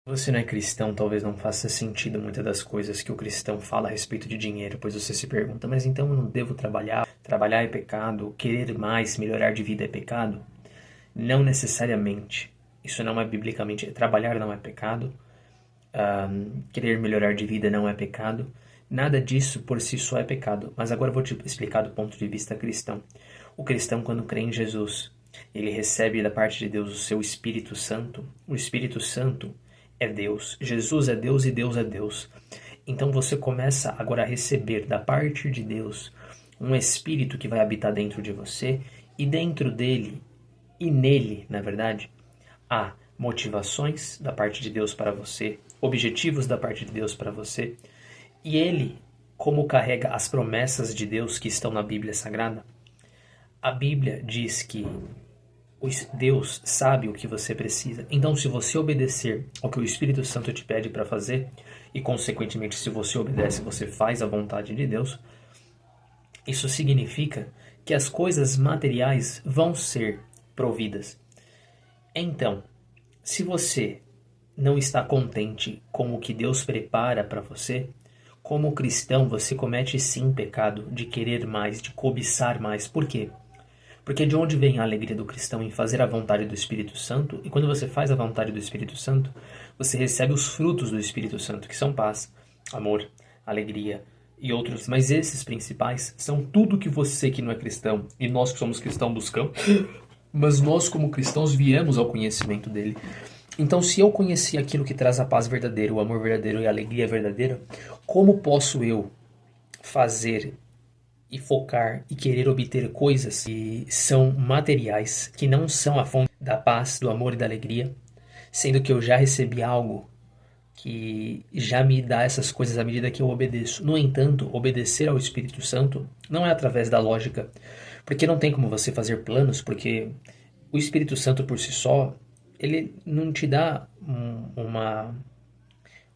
Você não é cristão, talvez não faça sentido muitas das coisas que o cristão fala a respeito de dinheiro, pois você se pergunta, mas então eu não devo trabalhar? Trabalhar é pecado? Querer mais, melhorar de vida é pecado? Não necessariamente. Isso não é biblicamente. Trabalhar não é pecado. Querer melhorar de vida não é pecado. Nada disso por si só é pecado. Mas agora eu vou te explicar do ponto de vista cristão. O cristão, quando crê em Jesus, ele recebe da parte de Deus o seu Espírito Santo. O Espírito Santo é Deus. Jesus é Deus e Deus é Deus. Então você começa agora a receber da parte de Deus um Espírito que vai habitar dentro de você, e dentro dele e nele, na verdade, há motivações da parte de Deus para você, objetivos da parte de Deus para você, e ele, como carrega as promessas de Deus que estão na Bíblia Sagrada, a Bíblia diz que Deus sabe o que você precisa. Então, se você obedecer ao que o Espírito Santo te pede para fazer, e consequentemente, se você obedece, você faz a vontade de Deus, isso significa que as coisas materiais vão ser providas. Então, se você não está contente com o que Deus prepara para você, como cristão, você comete sim pecado de querer mais, de cobiçar mais. Por quê? Porque de onde vem a alegria do cristão em fazer a vontade do Espírito Santo? E quando você faz a vontade do Espírito Santo, você recebe os frutos do Espírito Santo, que são paz, amor, alegria e outros. Mas esses principais são tudo que você que não é cristão e nós que somos cristãos buscamos. Mas nós como cristãos viemos ao conhecimento dele. Então, se eu conheci aquilo que traz a paz verdadeira, o amor verdadeiro e a alegria verdadeira, como posso eu fazer e focar e querer obter coisas que são materiais, que não são a fonte da paz, do amor e da alegria, sendo que eu já recebi algo que já me dá essas coisas à medida que eu obedeço? No entanto, obedecer ao Espírito Santo não é através da lógica, porque não tem como você fazer planos, porque o Espírito Santo por si só, ele não te dá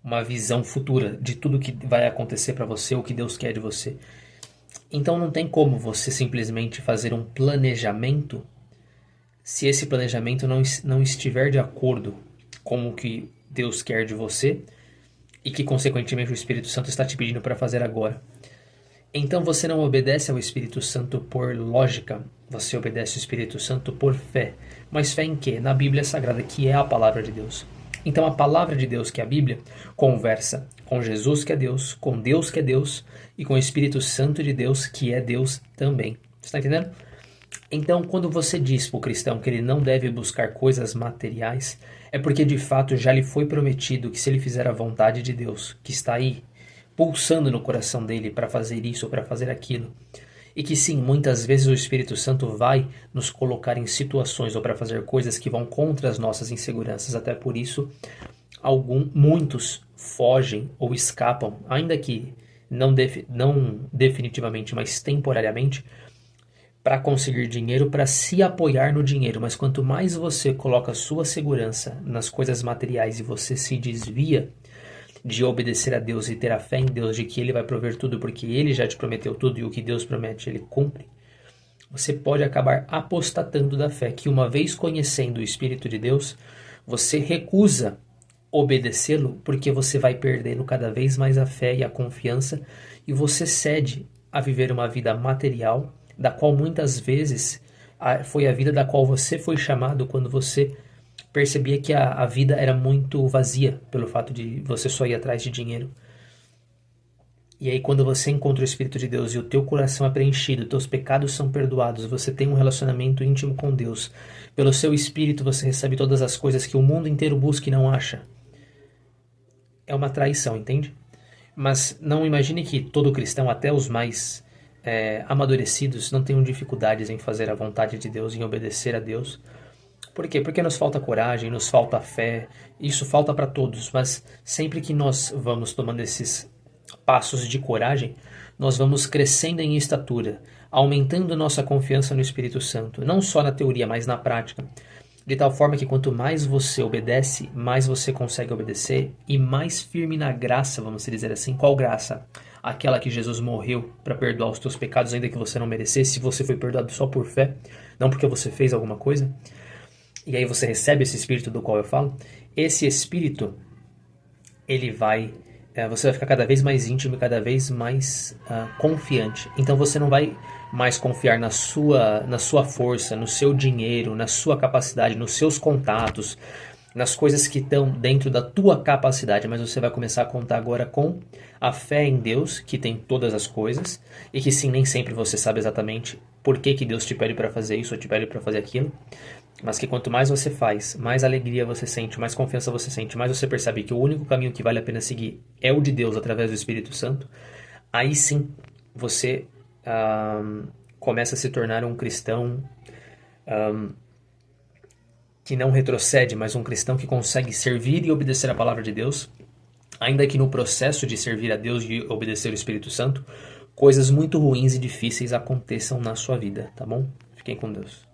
uma visão futura de tudo que vai acontecer para você, o que Deus quer de você. Então não tem como você simplesmente fazer um planejamento se esse planejamento não estiver de acordo com o que Deus quer de você e que consequentemente o Espírito Santo está te pedindo para fazer agora. Então você não obedece ao Espírito Santo por lógica, você obedece ao Espírito Santo por fé. Mas fé em quê? Na Bíblia Sagrada, que é a palavra de Deus. Então a palavra de Deus, que é a Bíblia, conversa com Jesus, que é Deus, com Deus, que é Deus, e com o Espírito Santo de Deus, que é Deus também. Você está entendendo? Então, quando você diz para o cristão que ele não deve buscar coisas materiais, é porque de fato já lhe foi prometido que se ele fizer a vontade de Deus, que está aí, pulsando no coração dele para fazer isso ou para fazer aquilo, e que sim, muitas vezes o Espírito Santo vai nos colocar em situações ou para fazer coisas que vão contra as nossas inseguranças. Até por isso, muitos fogem ou escapam, ainda que não definitivamente, mas temporariamente, para conseguir dinheiro, para se apoiar no dinheiro. Mas quanto mais você coloca a sua segurança nas coisas materiais e você se desvia de obedecer a Deus e ter a fé em Deus de que Ele vai prover tudo porque Ele já te prometeu tudo e o que Deus promete Ele cumpre, você pode acabar apostatando da fé, que uma vez conhecendo o Espírito de Deus, você recusa obedecê-lo porque você vai perdendo cada vez mais a fé e a confiança e você cede a viver uma vida material, da qual muitas vezes foi a vida da qual você foi chamado quando você percebia que a vida era muito vazia pelo fato de você só ir atrás de dinheiro. E aí quando você encontra o Espírito de Deus e o teu coração é preenchido, teus pecados são perdoados, você tem um relacionamento íntimo com Deus, pelo seu Espírito você recebe todas as coisas que o mundo inteiro busca e não acha. É uma traição, entende? Mas não imagine que todo cristão, até os mais amadurecidos, não tenham dificuldades em fazer a vontade de Deus, em obedecer a Deus. Por quê? Porque nos falta coragem, nos falta fé, isso falta para todos, mas sempre que nós vamos tomando esses passos de coragem, nós vamos crescendo em estatura, aumentando nossa confiança no Espírito Santo, não só na teoria, mas na prática, de tal forma que quanto mais você obedece, mais você consegue obedecer e mais firme na graça, vamos dizer assim. Qual graça? Aquela que Jesus morreu para perdoar os teus pecados, ainda que você não merecesse, se você foi perdoado só por fé, não porque você fez alguma coisa. E aí você recebe esse Espírito do qual eu falo. Esse Espírito você vai ficar cada vez mais íntimo e cada vez mais confiante. Então você não vai mais confiar na sua força, no seu dinheiro, na sua capacidade, nos seus contatos, nas coisas que estão dentro da tua capacidade, mas você vai começar a contar agora com a fé em Deus, que tem todas as coisas, e que sim, nem sempre você sabe exatamente por que Deus te pede para fazer isso ou te pede para fazer aquilo, mas que quanto mais você faz, mais alegria você sente, mais confiança você sente, mais você percebe que o único caminho que vale a pena seguir é o de Deus através do Espírito Santo, aí sim você começa a se tornar um cristão que não retrocede, mas um cristão que consegue servir e obedecer a palavra de Deus, ainda que no processo de servir a Deus e obedecer o Espírito Santo, coisas muito ruins e difíceis aconteçam na sua vida, tá bom? Fiquem com Deus.